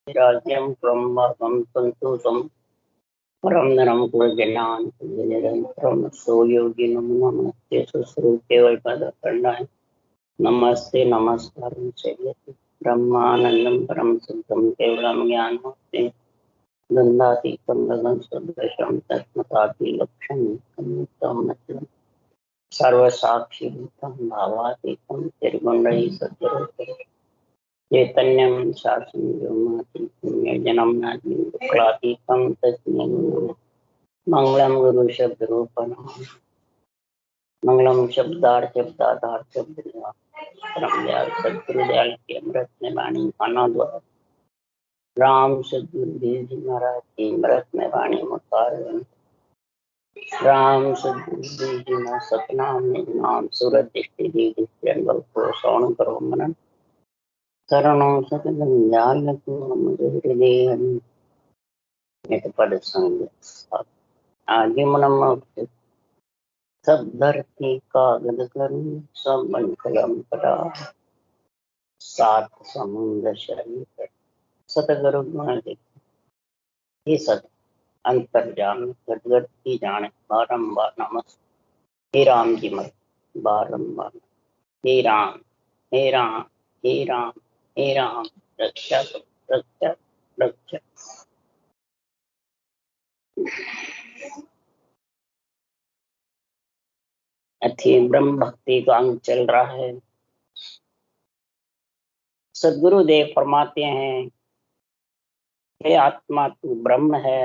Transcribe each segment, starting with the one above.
राज्यं ब्रह्मं संतोषं परं नरं कुलजनान् सो योगिनो नमस्ते सुश्रुते वैपदकर्णाय नमस्ते नमस्कारं सेव्यते ब्रह्मानन्दं परम शुद्धं केवलं ज्ञानमूर्तिं गन्धातीतं गगनसदृशं तस्मतादिलक्षणं सर्वसाक्षिभूतं भावातीतं त्रिगुणैः चैतन्यं शासनजन्म नातीतं तस्मै मंगलम गुरु शब्द रूपणम मंगलम शब्दार्थ परमदयाल सद्गुरुदयाल के अमृत में वाणी पाना द्वारा राम सद्गुरुदेव जी महाराज की अमृत में वाणी मुखार राम सद्गुरुदेव जी ने सपना में नाम सूरत दृष्टि दी दृष्टि अनुभव को श्रवण करो मनन शरणों सकल जाल को हृदय पद संग आगे मनम सब धरती कागज करूं सब मन कलम करा सात समुद्र शरीर सतगुरु गुण ये सत अंतर्जान गदगद की जाने बारंबार नमस्ते हे राम जी मत बारंबार हे राम हे राम हे राम हे राम रक्षा रक्षा रक्षा। अथी ब्रह्म भक्ति का अंग चल रहा है। सदगुरुदेव फरमाते हैं हे आत्मा तू ब्रह्म है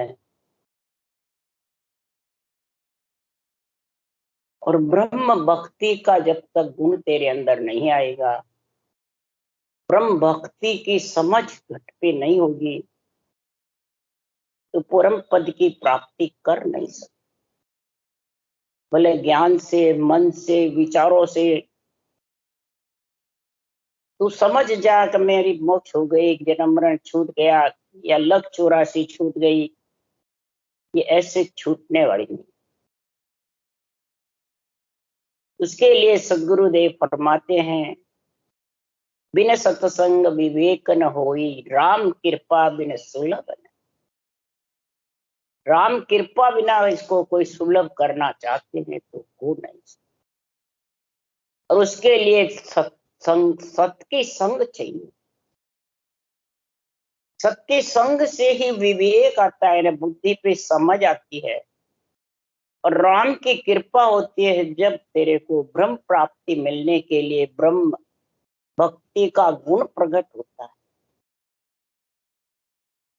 और ब्रह्म भक्ति का जब तक गुण तेरे अंदर नहीं आएगा, ब्रह्म भक्ति की समझ घट पे नहीं होगी तो परम पद की प्राप्ति कर नहीं सकते। भले ज्ञान से, मन से, विचारों से तू समझ जा कि मेरी मोक्ष हो गई, जन्म मरण छूट गया या लक 84 छूट गई, ये ऐसे छूटने वाली नहीं। उसके लिए सदगुरुदेव फरमाते हैं बिन सत्संग विवेक न होई, राम कृपा बिन सुलभ न। राम कृपा बिना इसको कोई सुलभ करना चाहते हैं तो हो नहीं। और उसके लिए सत की संग चाहिए। सत्य संग से ही विवेक आता है, बुद्धि पे समझ आती है और राम की कृपा होती है जब तेरे को ब्रह्म प्राप्ति मिलने के लिए ब्रह्म भक्ति का गुण प्रकट होता है।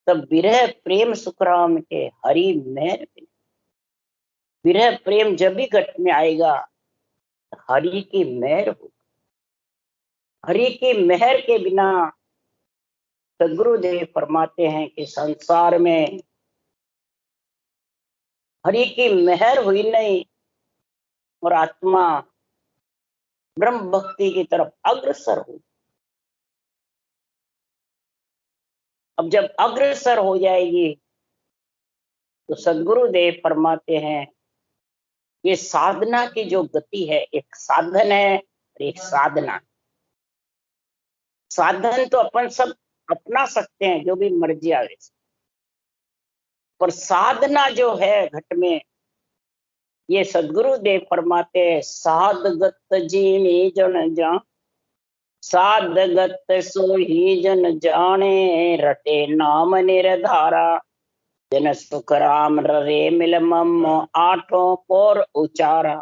तब विरह प्रेम सुखराम के हरि मेहर, विरह प्रेम जब भी घट में आएगा हरि की मेहर होगी। हरि की मेहर के बिना सदगुरुदेव फरमाते हैं कि संसार में हरि की मेहर हुई नहीं और आत्मा ब्रह्म भक्ति की तरफ अग्रसर हुई। अब जब अग्रसर हो जाएगी तो सदगुरुदेव फरमाते हैं ये साधना की जो गति है, एक साधन है और एक साधना। साधन तो अपन सब अपना सकते हैं जो भी मर्जी आवे, पर साधना जो है घट में, ये सदगुरुदेव फरमाते हैं साधगत जीनी जन जा, साधगत सोही जन जाने, रटे नाम निर्धारा, जन सुख राम रे मिल मम, आठों पोर उचारा।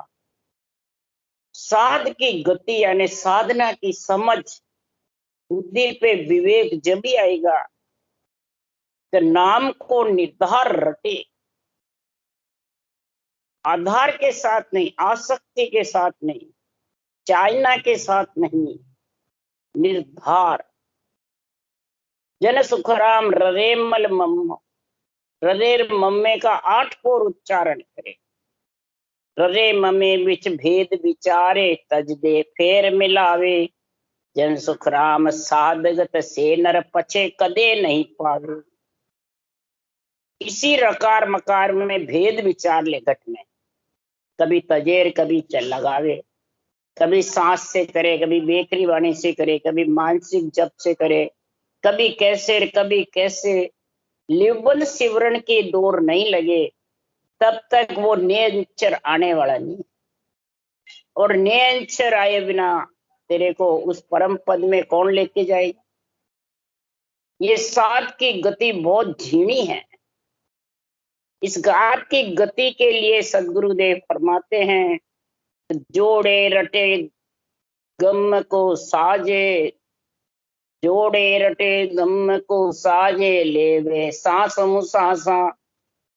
साध की गति यानी साधना की समझ, बुद्धि पे विवेक जब भी आएगा तो नाम को निर्धार रटे, आधार के साथ नहीं, आसक्ति के साथ नहीं, चाइना के साथ नहीं, निर्धार। जन सुखराम ररे मल मम, ररे मम्मे का 8 पोर उच्चारण करे। ररे ममे विच भेद विचारे, तज दे फेर मिलावे, जन सुखराम साधगत से नर पछे कदे नहीं पावे। इसी रकार मकार में भेद विचार ले घट में, कभी तजेर कभी चल लगावे, कभी सांस से करे, कभी बेकरी वाणी से करे, कभी मानसिक जप से करे, कभी कैसे लिबन सिवरण की दौर नहीं लगे तब तक वो नेचर आने वाला नहीं। और नेचर आए बिना तेरे को उस परम पद में कौन लेके जाएगा। ये साथ की गति बहुत धीमी है। इस गात की गति के लिए सदगुरुदेव फरमाते हैं, जोड़े रटे गम को साजे, जोड़े रटे गम को साजे, लेवे सांस मुसासा,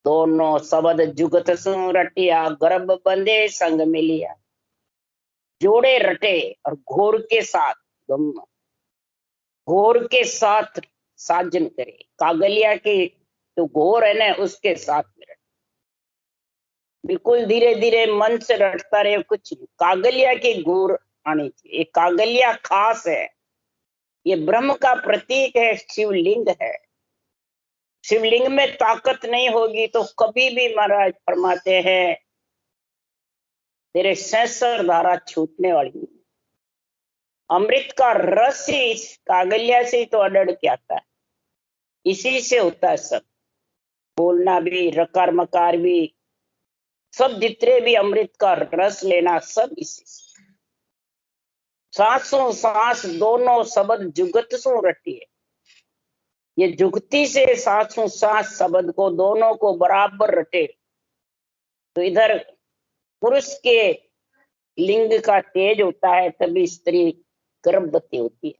दोनों शब्द जुगत सु रटिया, गर्भ बंदे संग मिलिया। जोड़े रटे और घोर के साथ गम, घोर के साथ साजन करे। कागलिया की तो घोर है ना, उसके साथ में रटे। बिल्कुल धीरे धीरे मन से रटता रहे, कुछ नहीं। कागलिया की घोर आनी चाहिए। कागलिया खास है, ये ब्रह्म का प्रतीक है, शिवलिंग है। शिवलिंग में ताकत नहीं होगी तो कभी भी महाराज फरमाते हैं तेरे सहस्र धारा छूटने वाली है। अमृत का रस ही इस कागलिया से ही तो अडड़ के आता है, इसी से होता है सब। बोलना भी, रकार मकार भी, सब जितने भी अमृत का रस लेना, सब इसी से। सांसों सांस दोनों शब्द जुगत सो रटी है। ये जुगती से सांसों सांस शब्द को दोनों को बराबर रटे तो इधर पुरुष के लिंग का तेज होता है, तभी स्त्री गर्भवती होती है।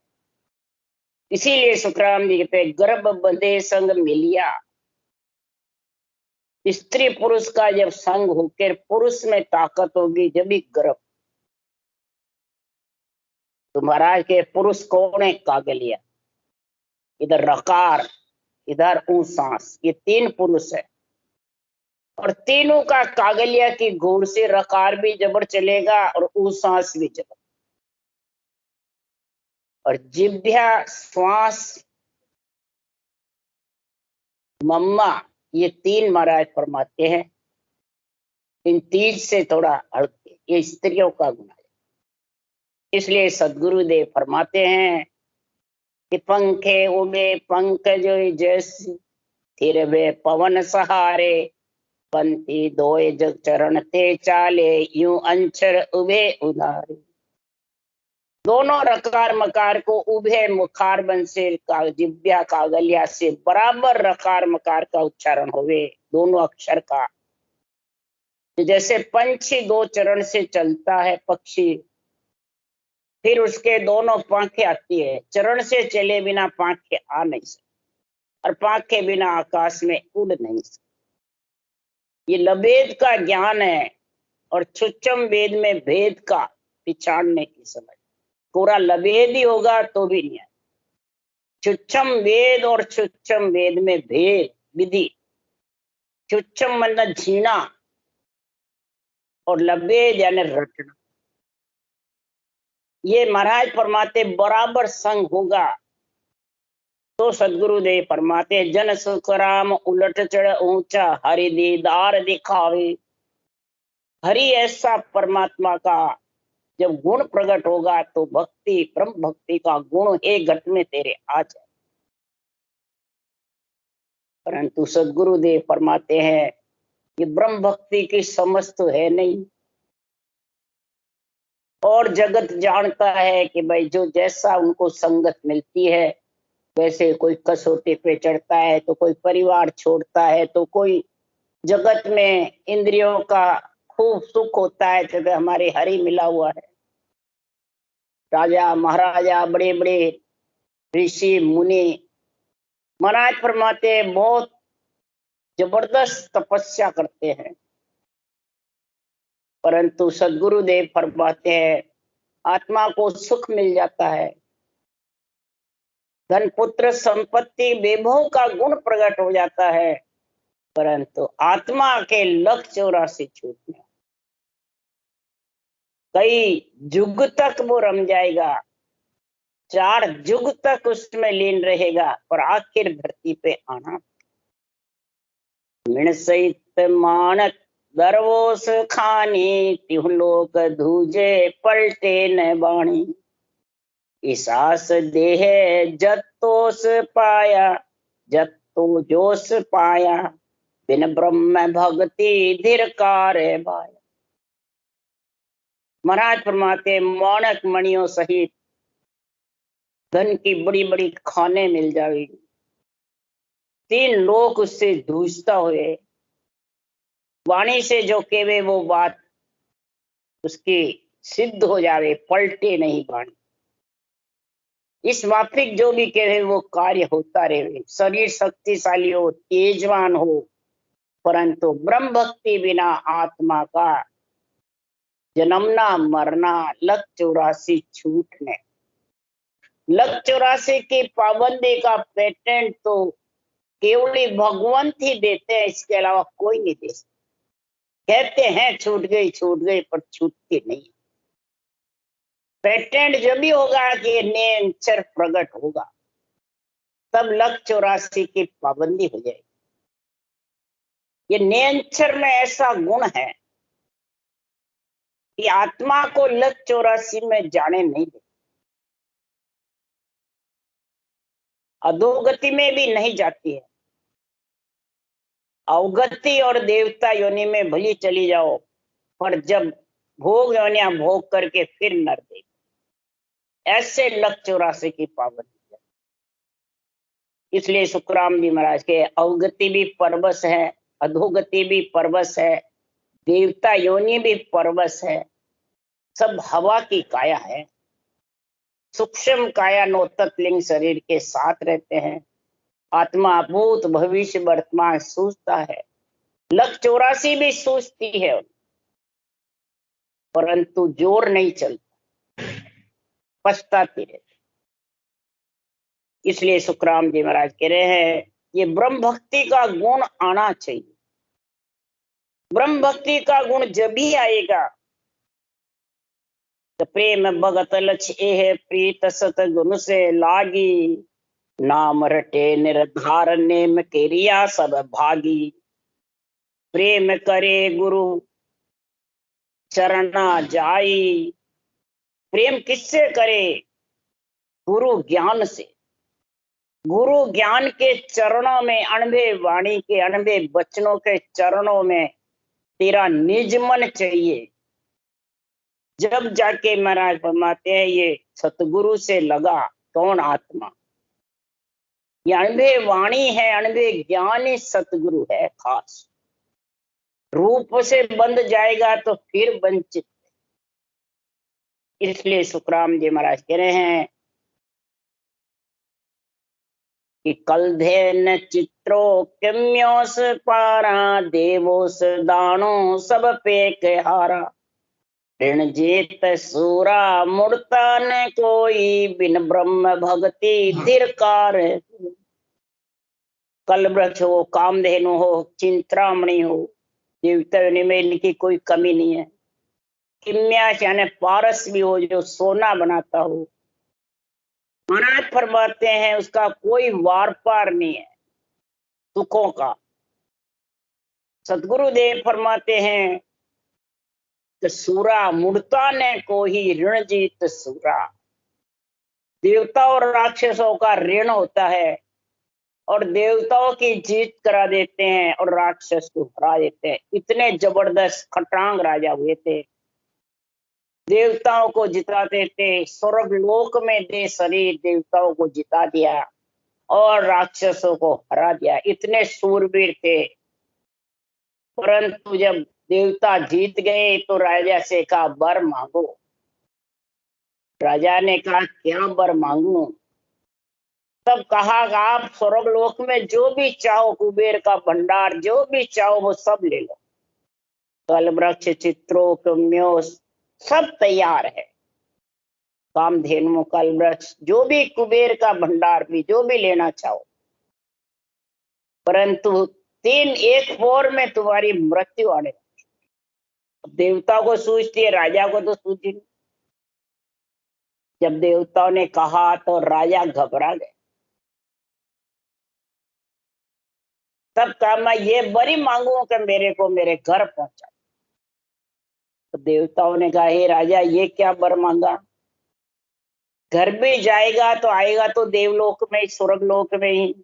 इसीलिए सुखराम जी कहते हैं, गर्भ बंधे संग मिलिया। स्त्री पुरुष का जब संग होकर पुरुष में ताकत होगी जब भी गर्भ। तो महाराज के पुरुष कौन है? कागलिया। इधर रकार, इधर ऊ सांस, ये तीन पुरुष है। और तीनों का कागलिया की घोर से रकार भी जबर चलेगा और ऊ सांस भी जबर। और जिभ्या, श्वास, मम्मा, ये तीन महाराज फरमाते हैं। इन तीन से थोड़ा हल्के, ये स्त्रियों का गुण है। इसलिए सदगुरुदेव फरमाते हैं कि पंखे उड़े पंख जो जैसी, फिर वे पवन सहारे, पंथी दोए जग चरण ते चाले, यूं अंचर उभे उधारे। दोनों रकार मकार को उभे मुखार बन से जिब्या कागलिया से बराबर रकार मकार का उच्चारण होवे, दोनों अक्षर का। जैसे पंछी दो चरण से चलता है पक्षी, फिर उसके दोनों पांखें आती है। चरण से चले बिना पांखें आ नहीं सकती, और पांखें बिना आकाश में उड़ नहीं सकती। ये लभेद का ज्ञान है, और छुच्चम वेद में भेद का पिछाड़ने की समझ। पूरा लभेद ही होगा तो भी नहीं है। छुच्चम वेद और छुच्चम वेद में भेद विधि। छुच्चम मतलब झीना, और लभेद यानी रटना। ये महाराज फरमाते बराबर संग होगा तो सदगुरुदेव फरमाते, जन सुख राम उलट चढ़ ऊंचा, हरि दीदार दिखावे। हरि ऐसा परमात्मा का जब गुण प्रकट होगा तो भक्ति, ब्रह्म भक्ति का गुण एक घट में तेरे आ जाए। परंतु सदगुरुदेव फरमाते हैं कि ब्रह्म भक्ति की समझ तो है नहीं, और जगत जानता है कि भाई जो जैसा उनको संगत मिलती है वैसे, कोई कसौटी पे चढ़ता है तो कोई परिवार छोड़ता है, तो कोई जगत में इंद्रियों का खूब सुख होता है तो हमारे हरि मिला हुआ है। राजा महाराजा, बड़े बड़े ऋषि मुनि, महाराज फरमाते बहुत जबरदस्त तपस्या करते हैं, परंतु सदगुरुदेव फरमाते हैं आत्मा को सुख मिल जाता है, धन पुत्र संपत्ति वैभव का गुण प्रकट हो जाता है, परंतु आत्मा के लक्ष्य 84 छूटने। कई युग तक वो रम जाएगा, 4 युग तक उसमें लीन रहेगा, पर आखिर धरती पे आना। मिण सहित मानक दरवोस खानी, तिहु लोक धूजे पलटे न बाणी। ईसास देह जतोस पाया, जतो जोश पाया, बिन ब्रह्म भक्ति धिरकार भाया। महाराज फरमाते मौनक मणियों सहित धन की बड़ी बड़ी खाने मिल जाएगी, 3 लोग उससे जूझता हुए, वाणी से जो केवे वो बात उसकी सिद्ध हो जावे, पलटे नहीं वाणी। इस माफिक जो भी कहे वो कार्य होता रहे, शरीर शक्तिशाली हो, तेजवान हो, परंतु ब्रह्म भक्ति बिना आत्मा का जन्मना मरना, लख 84 छूटने। लख 84 की पाबंदी का पेटेंट तो केवल भगवंत ही देते हैं, इसके अलावा कोई नहीं दे सकता। कहते हैं छूट गई पर छूटती नहीं। पेटेंट जब भी होगा कि नेचर प्रकट होगा, तब लख 84 की पाबंदी हो जाएगी। ये नेचर में ऐसा गुण है कि आत्मा को लख 84 में जाने नहीं दे, अधोगति में भी नहीं जाती है। अवगति और देवता योनि में भली चली जाओ, पर जब भोग योनिया भोग करके फिर नर दे, ऐसे लख 84 की पाबंदी है। इसलिए सुखराम जी महाराज के अवगति भी परवश है, अधोगति भी परवश है, देवता योनि भी परवश है, सब हवा की काया है। सूक्ष्म काया नो तत्लिंग शरीर के साथ रहते हैं। आत्मा भूत भविष्य वर्तमान सूझता है, लख 84 भी सूझती है, परंतु जोर नहीं चलता, पछताती रहती। इसलिए सुखराम जी महाराज कह रहे हैं ये ब्रह्म भक्ति का गुण आना चाहिए। ब्रह्म भक्ति का गुण जब भी आएगा तो प्रेम भगत लक्ष्य प्रीत सत गुण से लागी, नाम रटे निर्धार नेम केरिया सब भागी। प्रेम करे गुरु चरना जाई, प्रेम किससे करे? गुरु ज्ञान से। गुरु ज्ञान के चरणों में, अणबे वाणी के अणबे वचनों के चरणों में तेरा निज मन चाहिए। जब जाके महाराज फरमाते हैं ये सतगुरु से लगा कौन आत्मा, ये अणबे वाणी है, अणबे ज्ञान ही सतगुरु है खास। रूप से बंध जाएगा तो फिर वंचित। इसलिए सुखराम जी महाराज कह रहे हैं कि कलधेन चित्रो किम्योस पारा, देवोस दानो सब पे के हारा। ऋण जीत सूरा मुड़ता न कोई, बिन ब्रह्म भक्ति धिरकार। कल वृक्ष हो, कामधेनु हो, चिंतामणि हो, देवता में इनकी कोई कमी नहीं है। किम्यास यानी पारस भी हो, जो सोना बनाता हो, महाराज फरमाते हैं उसका कोई वार पार नहीं है सुखों का। सतगुरु देव फरमाते हैं कि सूरा मुड़ता ने को ही, ऋण जीत सूरा। देवता और राक्षसों का ऋण होता है और देवताओं की जीत करा देते हैं और राक्षस को हरा देते हैं। इतने जबरदस्त खटांग राजा हुए थे, देवताओं को जिता देते, स्वर्ग लोक में दे शरीर देवताओं को जिता दिया और राक्षसों को हरा दिया। इतने सूरवीर थे। परंतु जब देवता जीत गए तो राजा से कहा वर मांगो। राजा ने कहा क्या वर मांगू? तब कहा आप स्वर्ग लोक में जो भी चाहो, कुबेर का भंडार जो भी चाहो वो सब ले लो। कल वृक्ष चित्रो कम्यो सब तैयार है। कामधेनु कल वृक्ष जो भी, कुबेर का भंडार भी जो भी लेना चाहो, परंतु 3-1-4 में तुम्हारी मृत्यु आने। देवता को सूझती है, राजा को तो सूझी नहीं। जब देवताओं ने कहा तो राजा घबरा गए। तब कहा मैं ये बड़ी मांगू कि मेरे को मेरे घर पहुंचा। तो देवताओं ने कहा हे राजा ये क्या वर मांगा? घर भी जाएगा तो आएगा तो देवलोक में, स्वर्ग लोक में ही।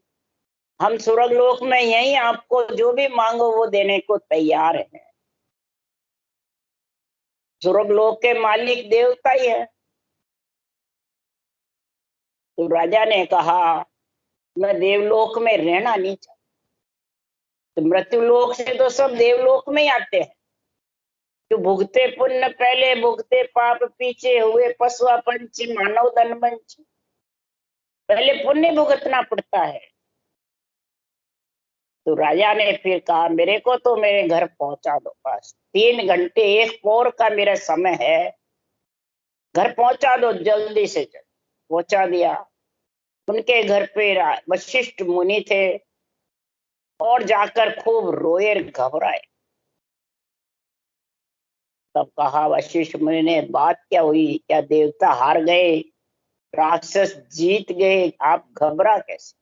हम स्वर्ग लोक में यही आपको जो भी मांगो वो देने को तैयार है। स्वर्ग लोक के मालिक देवता ही है। तो राजा ने कहा मैं देवलोक में रहना नहीं चाहता। तो मृत्यु लोक से तो सब देवलोक में ही आते हैं। जो भुगते पुण्य पहले, भुगते पाप पीछे, हुए पशुआ पंच मानव धन मंच। पहले पुण्य भुगतना पड़ता है। तो राजा ने फिर कहा मेरे को तो मेरे घर पहुंचा दो, बस 3 घंटे 1 पौर का मेरा समय है, घर पहुंचा दो जल्दी से जल्दी। पहुंचा दिया। उनके घर पे वशिष्ठ मुनि थे और जाकर खूब रोए घबराए। तब कहा वशिष्ठ मुनि ने बात क्या हुई, क्या देवता हार गए, राक्षस जीत गए, आप घबरा कैसे?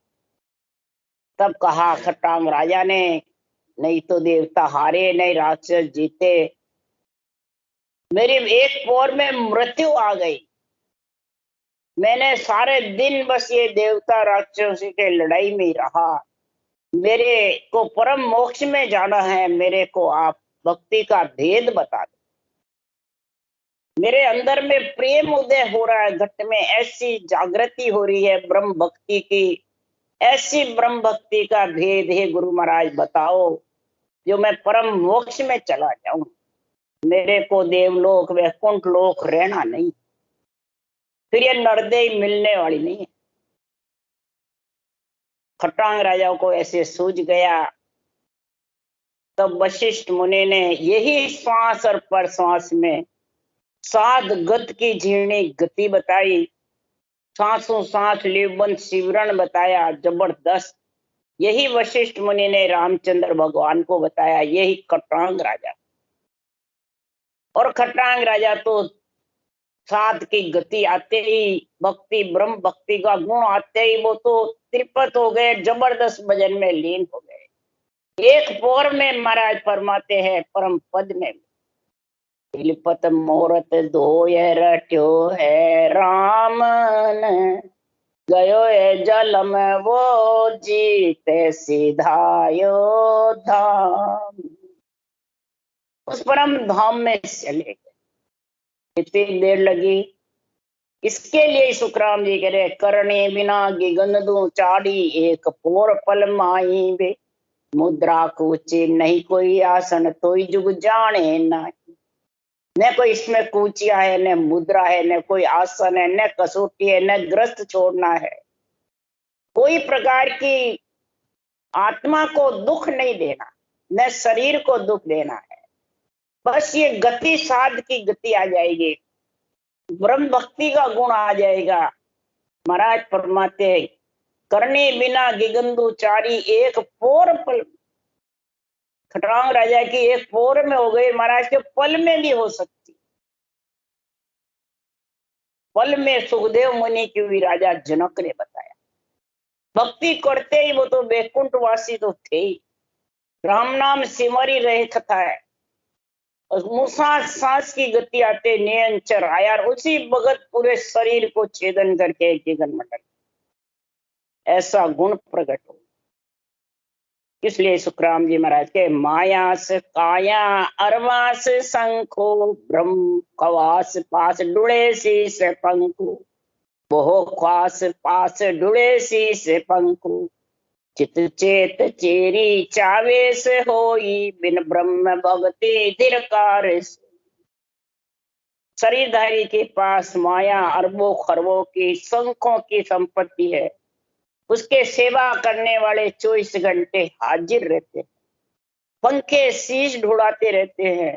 तब कहा खट्टांग राजा ने नहीं तो देवता हारे नहीं राक्षस जीते, मेरी 1 पौर में मृत्यु आ गई। मैंने सारे दिन बस ये देवता राक्षसों के लड़ाई में रहा। मेरे को परम मोक्ष में जाना है, मेरे को आप भक्ति का भेद बता दो। मेरे अंदर में प्रेम उदय हो रहा है, घट में ऐसी जागृति हो रही है ब्रह्म भक्ति की, ऐसी ब्रह्म भक्ति का भेद है गुरु महाराज बताओ, जो मैं परम मोक्ष में चला जाऊं। मेरे को देवलोक वैकुंठ लोक रहना नहीं, फिर ये नरदेह मिलने वाली नहीं है। खट्टांग राजा को ऐसे सूझ गया। तब वशिष्ठ मुनि ने यही श्वास और प्रश्वास में 7 गत की जीर्णी गति बताई, सांसों सांस लिबन सिवरण बताया जबरदस्त। यही वशिष्ठ मुनि ने रामचंद्र भगवान को बताया, यही खट्टांग राजा। और खट्टांग राजा तो 7 की गति आते ही, भक्ति ब्रह्म भक्ति का गुण आते ही वो तो त्रिपत हो गए, जबरदस्त भजन में लीन हो गए। 1 पौर में महाराज फरमाते हैं परम पद में, तिलपत मोरत धोय रट्यो है राम ने, गयो है जल में वो जीते सिधायो धाम। उस परम धाम में चले गए। कितनी देर लगी इसके लिए सुखराम जी कह रहे, करने बिना गिगन दू चाड़ी, 1 पौर पल माई बे, मुद्रा कूची नहीं कोई आसन, तो जुग जाने ना। न कोई इसमें कूचिया है, न मुद्रा है, न कोई आसन है, न कसौटी है, न ग्रस्त छोड़ना है। कोई प्रकार की आत्मा को दुख नहीं देना, न शरीर को दुख देना है। बस ये गति साध की गति आ जाएगी, ब्रह्म भक्ति का गुण आ जाएगा। महाराज फरमाते हैं करने बिना गिगंदू चारी, 1 पौर पल। खट्टांग राजा की 1 पौर में हो गई, महाराज के पल में भी हो सकती। पल में सुखदेव मुनि की भी राजा जनक ने बताया। भक्ति करते ही वो तो वैकुंठवासी तो थे ही, राम नाम सिमरी रहे कथा है। मूसा सांस की गति आते नियंचर आया, उसी भगत पूरे शरीर को छेदन करके जीवन मटक, ऐसा गुण प्रकट हो। इसलिए सुखराम जी महाराज के मायास काया अरवास शंखो, ब्रह्म कवास पास डुड़े शीस पंखु, बहु ख्वास पास डुड़े शीस पंखु, चित चेत चेरी चावेश होई, बिन ब्रह्म भक्ति धिरकार। शरीरधारी के पास माया अरबों खरबों की शंखों की संपत्ति है, उसके सेवा करने वाले 24 घंटे हाजिर रहते हैं, पंखे शीश ढुड़ाते रहते हैं,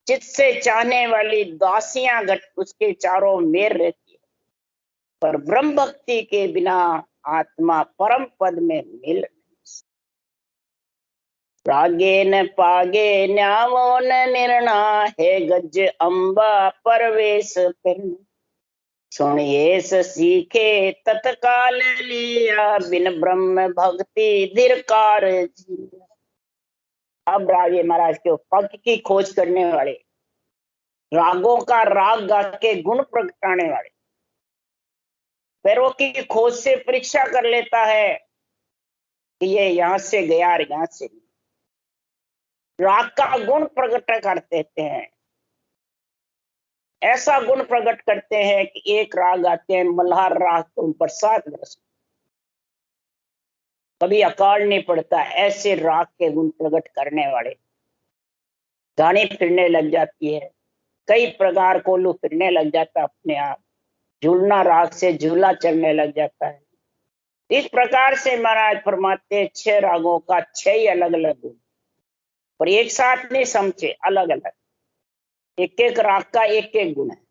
चित से चाहने वाली दासियां घट उसके चारों मेर रहती है। पर ब्रह्म भक्ति के बिना आत्मा परम पद में मिल, रागे न पागे न्यावो न निर्णा, है गज अम्बा परवेश फिर, सुनिए सीखे तत्काल लिया, बिन ब्रह्म भक्ति धिरकार। अब राजे महाराज के पग की खोज करने वाले, रागों का राग गा के गुण प्रगटाने वाले, पैरों की खोज से परीक्षा कर लेता है कि ये यहां से गया और यहां से नहीं। राग का गुण प्रकट कर देते हैं, ऐसा गुण प्रकट करते हैं कि एक राग आते हैं मल्हार राग, तो बरसात बरस, कभी अकाल नहीं पड़ता। ऐसे राग के गुण प्रकट करने वाले गाने फिरने लग जाती है, कई प्रकार कोलू फिरने लग जाता अपने आप, झूलना राग से झूला चलने लग जाता है। इस प्रकार से महाराज फरमाते 6 रागों का 6 ही अलग अलग गुण, पर एक साथ नहीं समझे, अलग अलग, एक एक राग का एक एक गुण है।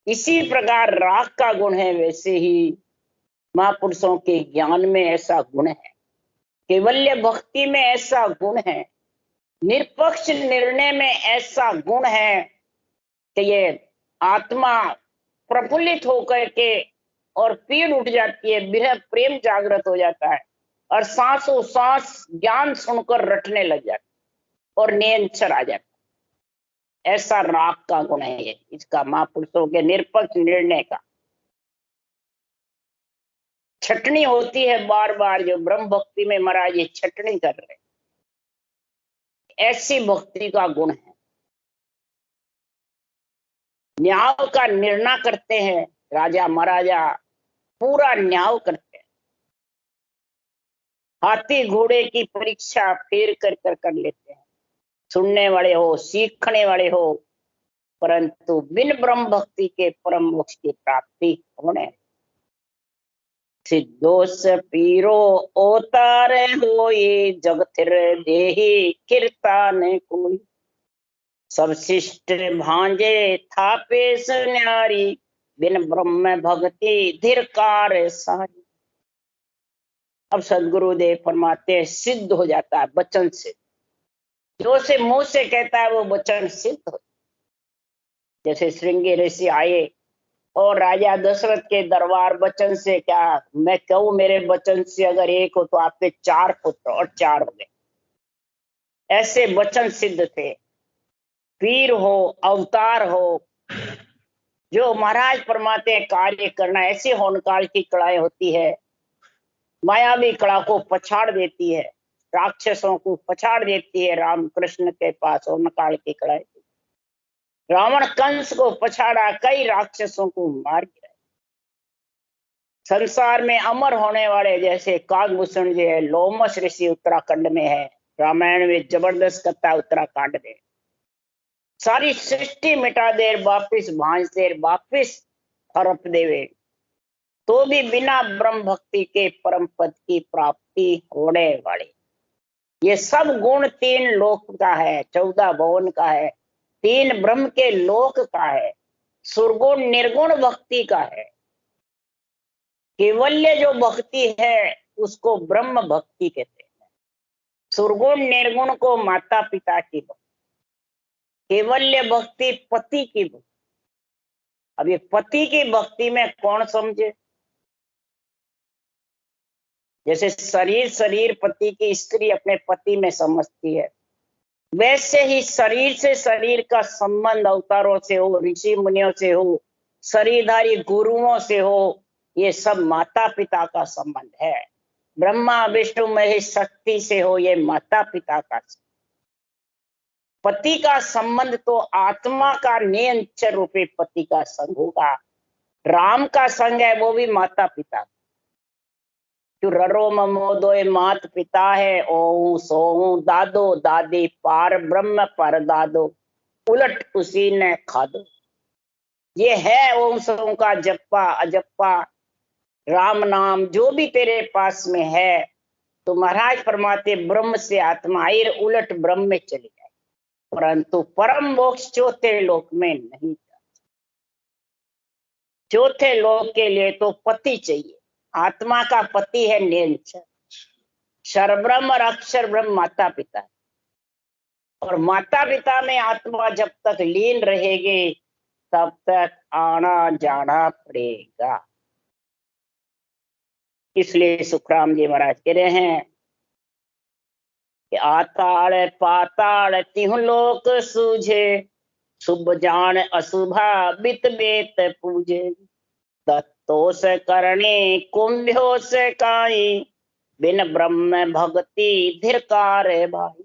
इसी प्रकार राग का गुण है, वैसे ही महापुरुषों के ज्ञान में ऐसा गुण है, केवल्य भक्ति में ऐसा गुण है, निरपक्ष निर्णय में ऐसा गुण है कि ये आत्मा प्रफुल्लित होकर के और पीड़ उठ जाती है, विरह प्रेम जागृत हो जाता है और सांसों सांस ज्ञान सुनकर रटने लग जाता है और नियंत्रण आ जाता है। ऐसा राग का गुण है ये, इसका महापुरुषों के निरपक्ष निर्णय का। छटनी होती है बार बार, जो ब्रह्म भक्ति में महाराज ये छटनी कर रहे, ऐसी भक्ति का गुण है। न्याय का निर्णय करते हैं राजा महाराजा, पूरा न्याय करते हैं, हाथी घोड़े की परीक्षा फेर कर लेते हैं। सुनने वाले हो, सीखने वाले हो, परंतु बिन ब्रह्म भक्ति के परम मोक्ष की प्राप्ति होने। सिद्धोस पीरो ओतार हो ये जगथिर देही कीर्तन कोई, सब शिष्ट भांजे थापे सुन्यारी, बिन ब्रह्म भक्ति धिरकार सारी। अब सदगुरुदेव फरमाते हैं सिद्ध हो जाता है वचन से, जो से मुंह से कहता है वो वचन सिद्ध हो। जैसे श्रृंगी ऋषि आए और राजा दशरथ के दरबार वचन से, क्या मैं कहूं मेरे वचन से अगर एक हो तो आपके 4 पुत्र और 4 हो गए, ऐसे वचन सिद्ध थे। पीर हो, अवतार हो, जो महाराज फरमाते हैं कार्य करना, ऐसी होनकाल की कड़ाई होती है, मायावी कड़ा को पछाड़ देती है, राक्षसों को पछाड़ देती है। राम कृष्ण के पास होनकाल की कड़ाई, रावण कंस को पछाड़ा, कई राक्षसों को मार गिरा। संसार में अमर होने वाले जैसे काकभूषण जी है, लोमस ऋषि उत्तराखंड में है, रामायण में जबरदस्त कथा उत्तराखंड में, सारी सृष्टि मिटा दे वापिस भांज दे वापिस हड़प देवे, तो भी बिना ब्रह्म भक्ति के परम पद की प्राप्ति होने वाली। ये सब गुण 3 लोक का है, 14 भुवन का है, 3 ब्रह्म के लोक का है, सुरगुण निर्गुण भक्ति का है। केवल्य जो भक्ति है उसको ब्रह्म भक्ति कहते हैं, सुरगुण निर्गुण को माता पिता की भक्ति, केवल्य भक्ति पति की भक्ति। अब ये पति की भक्ति में कौन समझे, जैसे शरीर पति की स्त्री अपने पति में समझती है, वैसे ही शरीर से शरीर का संबंध अवतारों से हो, ऋषि मुनियों से हो, शरीरधारी गुरुओं से हो, ये सब माता पिता का संबंध है। ब्रह्मा विष्णु महेश शक्ति से हो, ये माता पिता का। पति का संबंध तो आत्मा का नियंत्रण रूपी पति का संग होगा। राम का संग है वो भी माता पिता, जो ररो ममोदोय मात पिता है, ओ सो दादो दादी पार ब्रह्म पर दादो, उलट उसी ने खादो। ये है ओम सो का जप्पा अजप्पा, राम नाम जो भी तेरे पास में है, तो महाराज फरमाते ब्रह्म से आत्मा आई उलट ब्रह्म में चली जाए, परंतु परम मोक्ष चौथे लोक में नहीं। चौथे लोक के लिए तो पति चाहिए, आत्मा का पति है नियंत्रण, शरब्रह्म और अक्षर ब्रह्म माता पिता, और माता पिता में आत्मा जब तक लीन रहेगी तब तक आना जाना पड़ेगा। इसलिए सुखराम जी महाराज कह रहे हैं कि आताड़ पाताड़ तिहु लोक सूझे, शुभ जान अशुभा बित बेत पूजे, तो से करणी कुंभ्यो से काई, बिन ब्रह्म भक्ति धिरकार भाई।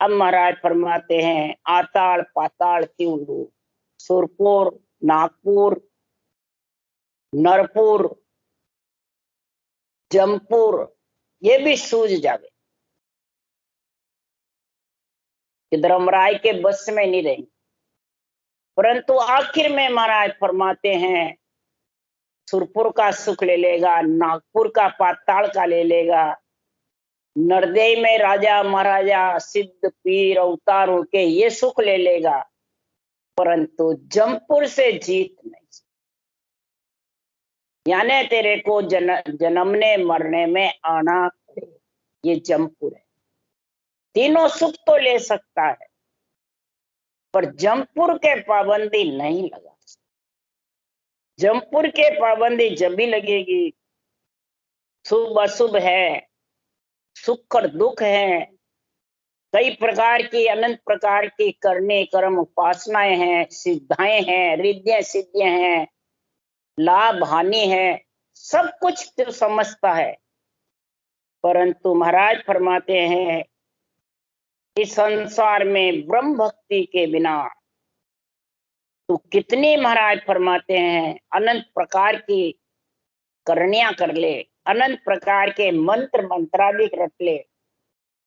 अब महाराज फरमाते हैं आताल पाताल क्यों लू, सुरपुर, नागपुर, नरपुर, जमपुर ये भी सूझ जावे कि धर्मराय के बस में नहीं रहेंगे। परंतु आखिर में महाराज फरमाते हैं सुरपुर का सुख ले लेगा, नागपुर का पाताल का ले लेगा, नरदेई में राजा महाराजा सिद्ध पीर अवतारों के ये सुख ले लेगा, परंतु जमपुर से जीत नहीं। यानी तेरे को जन्मने मरने में आना, ये जमपुर है। तीनों सुख तो ले सकता है पर जमपुर के पाबंदी नहीं लगा। जमपुर के पाबंदी जब भी लगेगी, शुभ अशुभ है, सुख और दुख है, कई प्रकार की अनंत प्रकार की करने कर्म उपासनाएं हैं, सिद्धाएं हैं, रिद्धियां सिद्धियां हैं, लाभ हानि है, सब कुछ तो समझता है। परंतु महाराज फरमाते हैं इस संसार में ब्रह्म भक्ति के बिना तो कितनी, महाराज फरमाते हैं अनंत प्रकार की करनियां कर ले, अनंत प्रकार के मंत्र मंत्रादिक रट ले,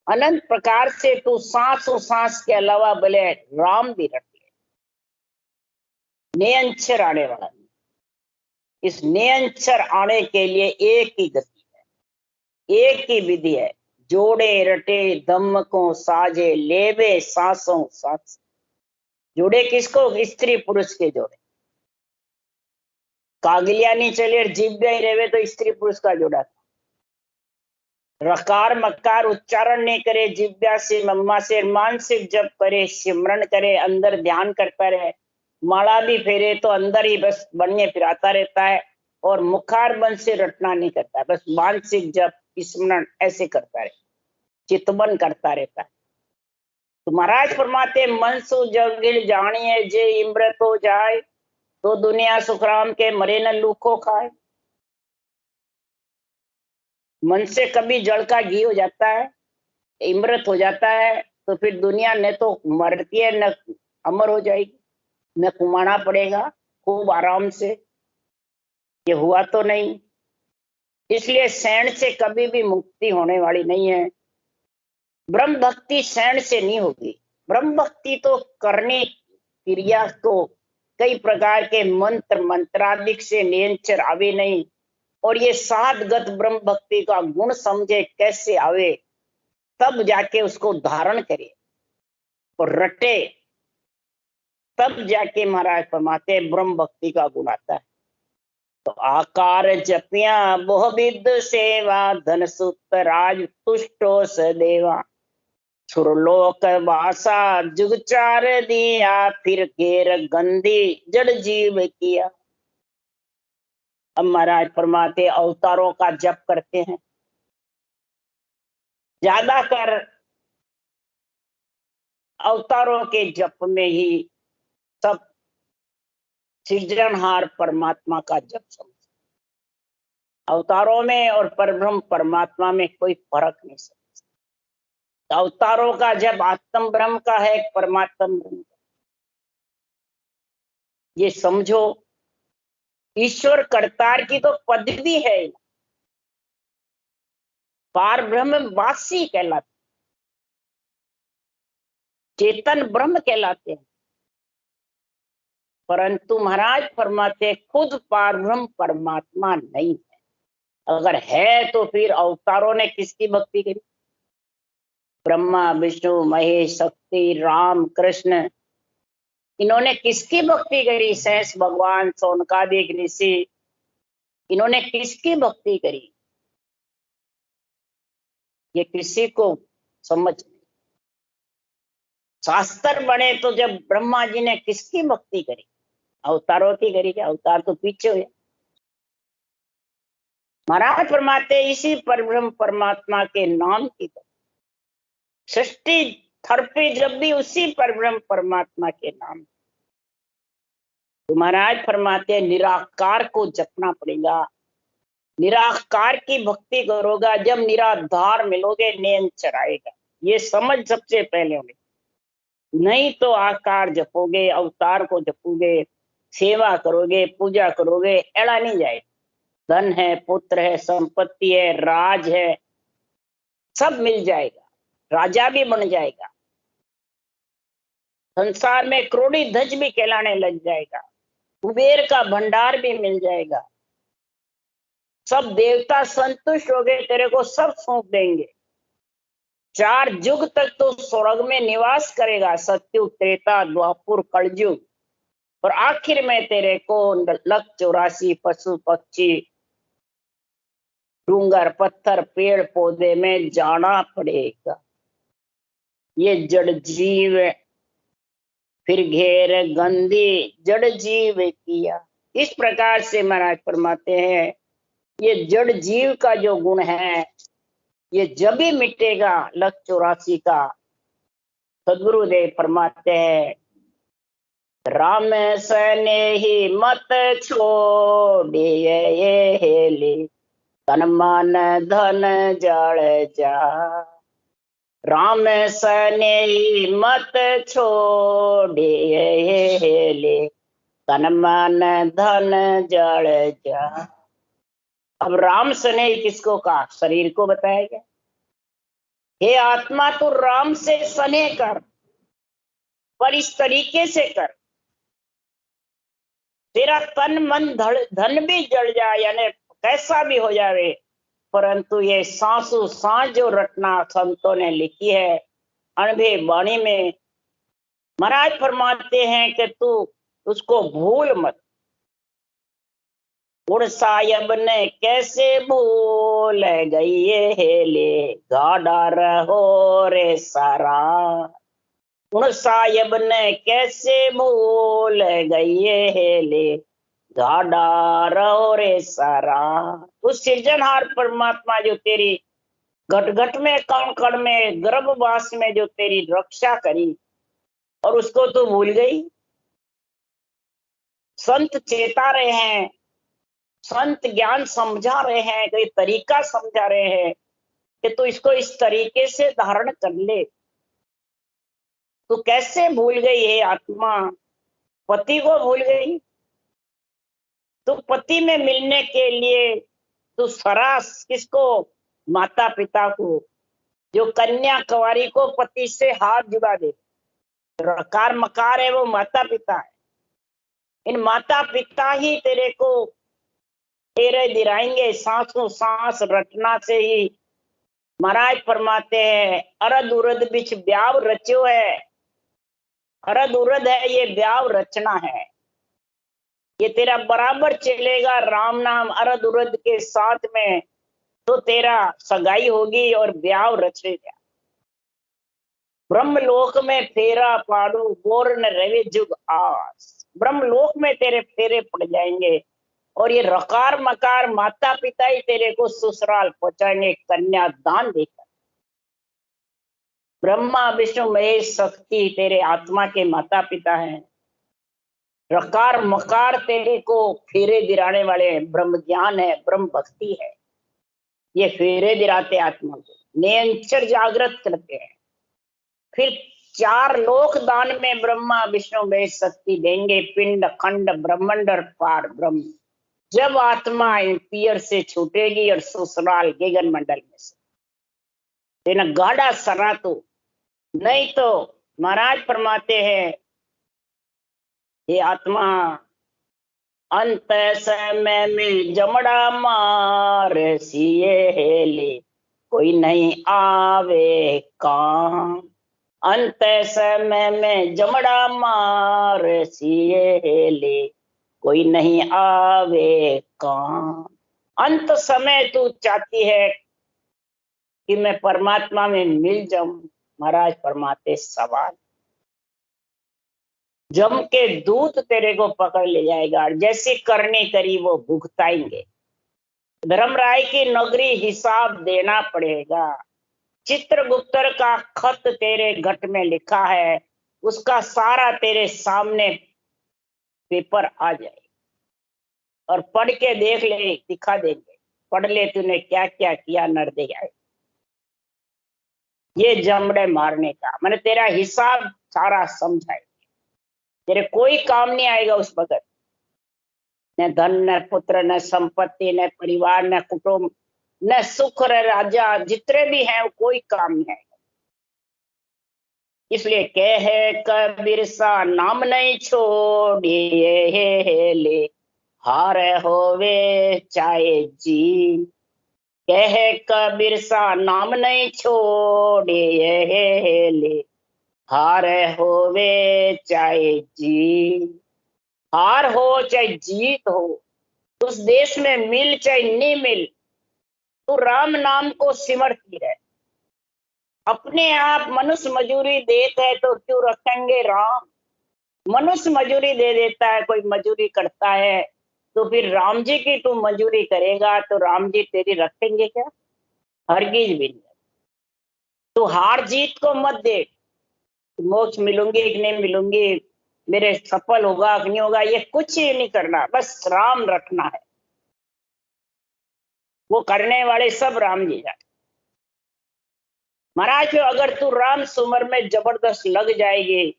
अनंत प्रकार से तू सांसों सांस के अलावा बोले राम भी रट ले, नियंचर आने वाला। इस नियंचर आने के लिए एक ही गति है, एक ही विधि है, जोड़े रटे दम को साजे लेवे सांसों सांस। जोड़े किसको? स्त्री पुरुष के जोड़े। कागलिया नहीं चले और जिब्या ही रहे तो स्त्री पुरुष का जोड़ा था। रकार मकार उच्चारण नहीं करे, जिब्या से मम्मा से मानसिक जप करे, सिमरन करे, अंदर ध्यान करता रहे, माला भी फेरे तो अंदर ही बस बनने फिराता रहता है और मुखार बन से रटना नहीं करता है, बस मानसिक जप स्मरण ऐसे करता रहे, चितवन करता रहता है। तो महाराज फरमाते मनसु जगिल जानिए जे इम्रत हो जाए, तो दुनिया सुखराम के मरे न लूखो खाए। मन से कभी जल का घी हो जाता है, इमृत हो जाता है, तो फिर दुनिया न तो मरती है न अमर हो जाएगी, न कुमाना पड़ेगा खूब आराम से। ये हुआ तो नहीं, इसलिए शैन से कभी भी मुक्ति होने वाली नहीं है। ब्रह्म भक्ति शैन से नहीं होगी। ब्रह्म भक्ति तो करने क्रिया को कई प्रकार के मंत्र मंत्रादिक से नियंत्रण आवे नहीं, और ये साधगत ब्रह्म भक्ति का गुण समझे कैसे आवे, तब जाके उसको धारण करे और रटे, तब जाके महाराज फरमाते ब्रह्म भक्ति का गुण आता है। तो आकार जपिया बहुविध सेवा, धन सुत राज तुष्टो सदेवा, सुरलोक वासा जुग चार दिया, फिर घेर गंदी जड़ जीव किया। अब महाराज फरमाते अवतारों का जप करते हैं, ज्यादा कर अवतारों के जप में ही सब सृजनहार परमात्मा का जप समझ। अवतारों में और परब्रह्म परमात्मा में कोई फर्क नहीं समझ। अवतारों का जप आत्म ब्रह्म का है, परमात्म ब्रह्म का। ये समझो ईश्वर करतार की तो पदवी है, पार ब्रह्म वासी कहलाते, चेतन ब्रह्म कहलाते हैं। परंतु महाराज फरमाते खुद पार ब्रह्म परमात्मा नहीं है। अगर है तो फिर अवतारों ने किसकी भक्ति करी? ब्रह्मा विष्णु महेश शक्ति राम कृष्ण, इन्होंने किसकी भक्ति करी? शेष भगवान सोनकादिक ऋषि, इन्होंने किसकी भक्ति करी? ये किसी को समझ नहीं। शास्त्र बने तो जब ब्रह्मा जी ने किसकी भक्ति करी? अवतारों की करी। क्या अवतार तो पीछे हुए। महाराज फरमाते इसी परब्रह्म परमात्मा के नाम की सृष्टि थरपी जब भी उसी परब्रह्म परमात्मा के नाम। तो महाराज फरमाते हैं निराकार को जपना पड़ेगा। निराकार की भक्ति करोगा, जब निराधार मिलोगे निरंतर आएगा। ये समझ सबसे पहले होगी। नहीं तो आकार जपोगे, अवतार को जपोगे, सेवा करोगे, पूजा करोगे, एड़ा नहीं जाएगा। धन है, पुत्र है, संपत्ति है, राज है, सब मिल जाएगा, राजा भी बन जाएगा, संसार में करोड़ी ध्वज भी कहलाने लग जाएगा, कुबेर का भंडार भी मिल जाएगा, सब देवता संतुष्ट हो गए, तेरे को सब सौंप देंगे। 4 युग तक तो स्वर्ग में निवास करेगा, सत्युग, त्रेता, द्वापुर, कलयुग, और आखिर में तेरे को 1,84 पशु पक्षी, डूंगर पत्थर, पेड़ पौधे में जाना पड़ेगा। ये जड़ जीव फिर घेर गंदी जड़ जीव किया। इस प्रकार से महाराज फरमाते हैं ये जड़ जीव का जो गुण है ये जब भी मिटेगा 1,84 का। सदगुरुदेव फरमाते हैं राम स्नेही मत छोड़िए हेली, तन मन धन जड़ जा। राम स्नेही मत छोड़िए हेली, तन मन धन जड़ जा। अब राम स्नेह किसको कहा? शरीर को बताया गया। हे आत्मा तू राम से स्नेह कर, पर इस तरीके से कर तेरा तन मन धन भी जड़ जाए, यानी कैसा भी हो जाए, परंतु ये सांसों सांस जो रटना संतों ने लिखी है अनभे वाणी में, महाराज फरमाते हैं कि तू उसको भूल मत। उड़ सायब ने कैसे भूल गई हेले, गाड़ा रहो रे सारा। उड़ सायब ने कैसे भूल गई हेले, गाड़ा रहो रे सारा। उस सृजनहार परमात्मा जो तेरी घट घट में, कण कण में, गर्भवास में जो तेरी रक्षा करी और उसको तू भूल गई। संत चेता रहे हैं, संत ज्ञान समझा रहे हैं, कोई तरीका समझा रहे हैं कि तू इसको इस तरीके से धारण कर ले। तू कैसे भूल गई है आत्मा? पति को भूल गई। तू पति में मिलने के लिए तू सरास किसको? माता पिता को। जो कन्या कुंवारी को पति से हाथ जुड़ा दे, रकार मकार है वो माता पिता है। इन माता पिता ही तेरे को तेरे दिराएंगे, सांसों सांस रटना से ही। महाराज फरमाते हैं अरद उरद बिच ब्याव रचो है। अरद उरद है ये ब्याव रचना है, ये तेरा बराबर चलेगा राम नाम अरद उरद के साथ में, तो तेरा सगाई होगी और ब्याव रचेगा। ब्रह्मलोक में फेरा पाड़ू बोर्न रवे जुग आस। ब्रह्मलोक में तेरे फेरे पड़ जाएंगे और ये रकार मकार माता पिता ही तेरे को ससुराल पहुंचाएंगे कन्या दान देकर। ब्रह्मा विष्णु महेश शक्ति तेरे आत्मा के माता पिता हैं। रकार मकार तेरे को फेरे दिराने वाले हैं। ब्रह्म ज्ञान है, ब्रह्म भक्ति है, ये फेरे दिराते आत्मा को, निरंतर जागृत करते हैं। फिर 4 लोक दान में ब्रह्मा विष्णु महेश शक्ति देंगे, पिंड खंड ब्रह्मांड और पार ब्रह्म, जब आत्मा पियर से छूटेगी और ससुराल गगन मंडल में से तेना गाढ़ा सरा। तो नहीं तो महाराज फरमाते हैं ये आत्मा अंत समय में जमड़ा मार सिए हेले, कोई नहीं आवे काम। अंत समय में जमड़ा मार सिए हेले, कोई नहीं आवे काम। अंत समय तू चाहती है कि मैं परमात्मा में मिल जाऊं। महाराज फरमाते सवाल, जम के दूत तेरे को पकड़ ले जाएगा, जैसी करनी करी वो भुगताएंगे। धर्मराय की नगरी हिसाब देना पड़ेगा। चित्रगुप्तर का खत तेरे घट में लिखा है, उसका सारा तेरे सामने पेपर आ जाए और पढ़ के देख ले, दिखा देंगे, पढ़ ले तूने क्या क्या किया नरदैया। ये जमड़े मारने का मैंने तेरा हिसाब सारा समझाए, तेरे कोई काम नहीं आएगा उस वक्त। न धन, न पुत्र, न संपत्ति, न परिवार, न कुटुंब, न सुख, न राजा, जितने भी हैं वो कोई काम नहीं आएगा। इसलिए कहे कबीर सा नाम नहीं छोड़िए ले, हार होवे चाहे जी। कहे कबीर सा नाम नहीं छोड़िए ले, हार होवे चाहे जी। हार हो चाहे जीत हो, उस देश में मिल चाहे नहीं मिल, तू राम नाम को सिमरती रहे। अपने आप मनुष्य मजूरी देते है तो क्यों रखेंगे राम? मनुष्य मजूरी दे देता है, कोई मजूरी करता है, तो फिर राम जी की तू मजूरी करेगा तो राम जी तेरी रखेंगे क्या? हरगिज भी नहीं। तू हार जीत को मत देख, मोक्ष मिलूंगी कि नहीं मिलूंगी, मेरे सफल होगा कि नहीं होगा, ये कुछ ही नहीं करना, बस राम रखना है। वो करने वाले सब राम जी जाते। महाराज अगर तू राम सुमर में जबरदस्त लग जाएगी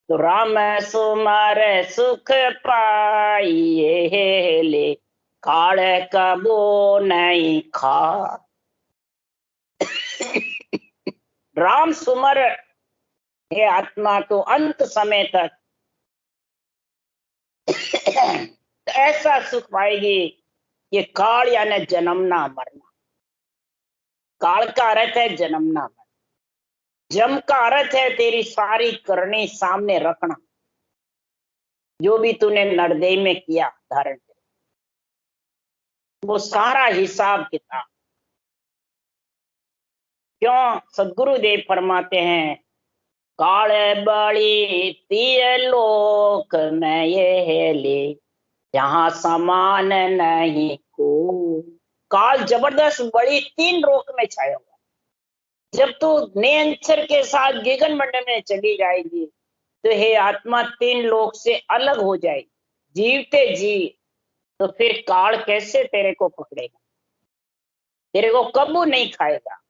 तो राम सुमर सुख पाइए ले, काल कबो नहीं खा। राम सुमर हे आत्मा तो अंत समय तक ऐसा सुख पाएगी, ये काल यानी जन्मना मरना। काल का अर्थ है जन्मना मरना, जम का अर्थ है तेरी सारी करनी सामने रखना, जो भी तूने नरदेह में किया धारण कर, वो सारा हिसाब किताब। क्यों? सदगुरुदेव फरमाते हैं, काले बड़ी तीय लोक में ये ले, जहां समान नहीं को। काल जबरदस्त बड़ी तीन रोक में छाया हुआ। जब तू नियंत्रण के साथ गगन मंडल में चली जाएगी तो हे आत्मा तीन लोक से अलग हो जाएगी, जीवते जी। तो फिर काल कैसे तेरे को पकड़ेगा? तेरे को कबू नहीं खाएगा।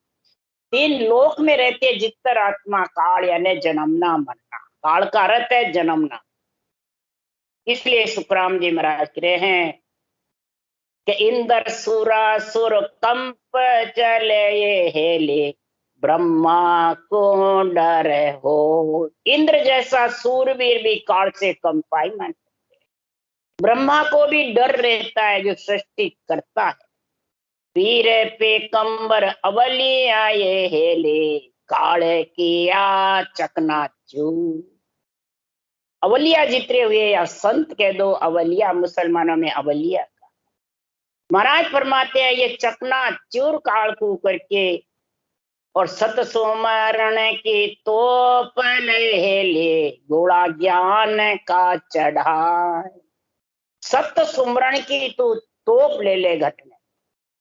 तीन लोक में रहते जितर आत्मा काल यानी जन्मना मरना। काल का अर्थ है जन्मना। इसलिए सुखराम जी महाराज कह रहे हैं कि इंद्र सुरा सुर कंप चले ये हेले, ब्रह्मा को डर हो। इंद्र जैसा सूरवीर भी काल से कंपाई मान सकते। ब्रह्मा को भी डर रहता है जो सृष्टि करता है। वीर पे कंबर अवली आए हेले, काले किया चकनाचूर। अवलिया जितने हुए या संत कह दो अवलिया, मुसलमानों में अवलिया का। महाराज फरमाते हैं ये चकनाचूर काल को करके और सत सुमरण की तोप ले, गोड़ा ज्ञान का चढ़ाए। सत सुमरण की तू तोप ले ले घट में,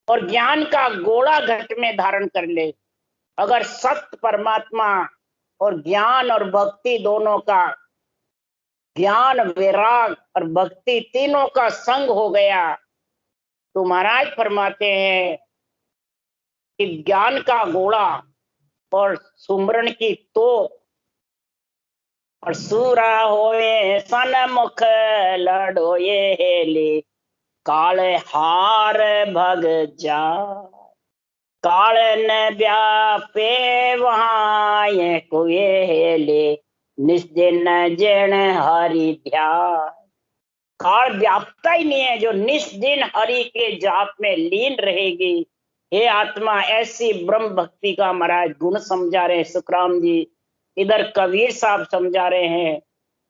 और ज्ञान का गोड़ा घट में धारण कर ले। अगर सत्य परमात्मा और ज्ञान और भक्ति दोनों का, ज्ञान वैराग और भक्ति तीनों का संग हो गया तो महाराज फरमाते हैं कि ज्ञान का गोला और सुमरण की तो और सूरा होए सनमुख लड़ो ये ले, काले हार भग जा। काल न व्यापे वहां ये कुए ले, निस्दिन जन हरि ध्यान। काल व्यापता ही नहीं है जो निस्दिन हरि के जाप में लीन रहेगी। हे आत्मा, ऐसी ब्रह्म भक्ति का महाराज गुण समझा रहे हैं सुखराम जी, इधर कबीर साहब समझा रहे हैं।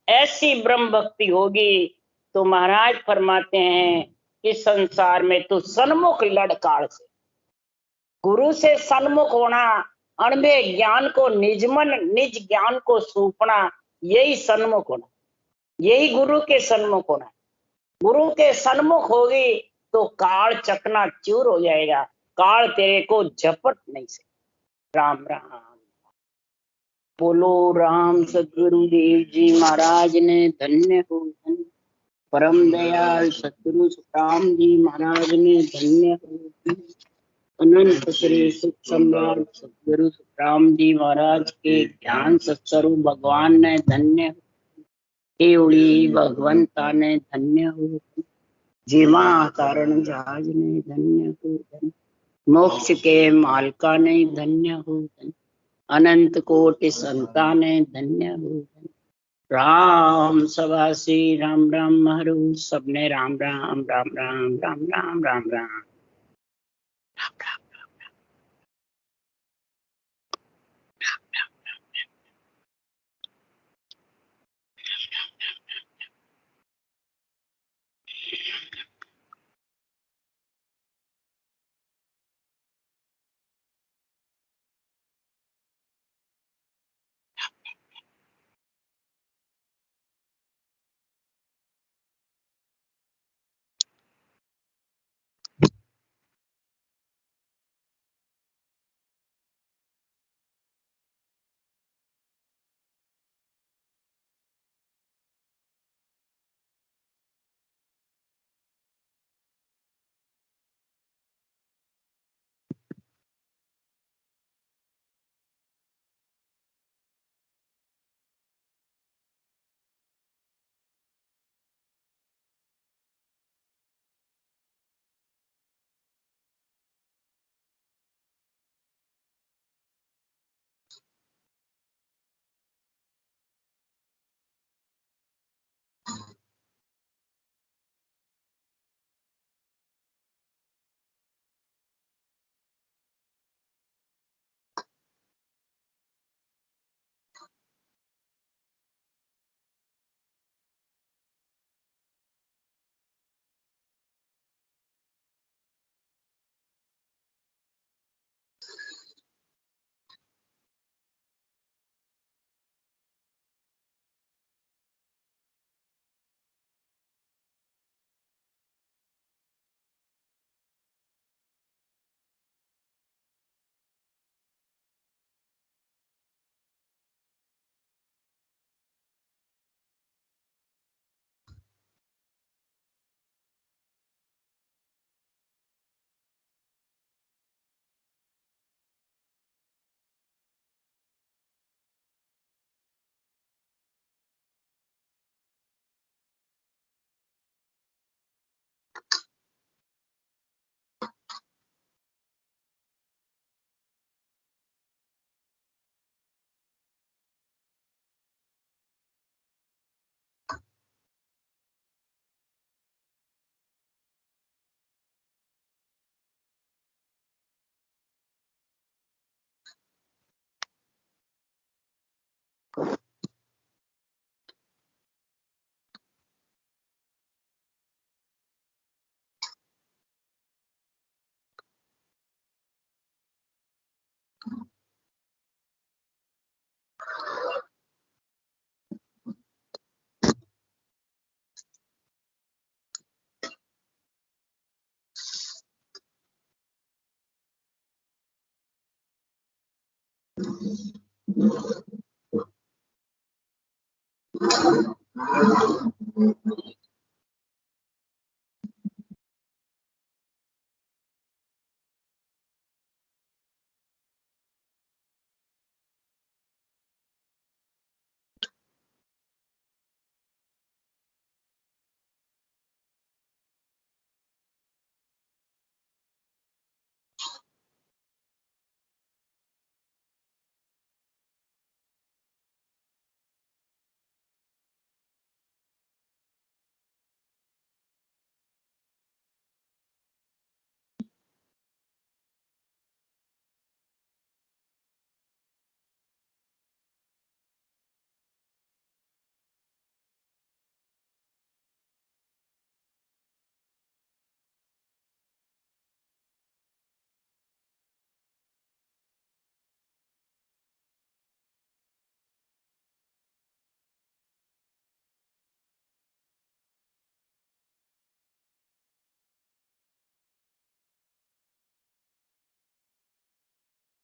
ऐसी ब्रह्म भक्ति होगी तो महाराज फरमाते हैं इस संसार में तू सन्मुख लड़ काल से। गुरु से सन्मुख होना, अणबे ज्ञान को निजमन निज ज्ञान को सूपना, यही सन्मुख होना, यही गुरु के सन्मुख होना। गुरु के सन्मुख होगी तो काल चकना चूर हो जाएगा, काल तेरे को झपट नहीं सके। राम राम बोलो। राम सदगुरुदेव जी महाराज ने धन्य हो धन्य। परम दयाल सतगुरु सुखराम जी महाराज ने धन्य हो। अनंत श्री सुख सम्राट सतगुरु सुखराम जी महाराज के ज्ञान सत्स्वरूप भगवान ने धन्य हो। केवड़ी भगवंता ने धन्य हो। जीवा कारण जहाज ने धन्य हो। मोक्ष के मालका ने धन्य हो। अनंत कोटि संता ने धन्य हो। राम सवासी राम राम हरू सबने राम राम राम राम राम राम राम राम।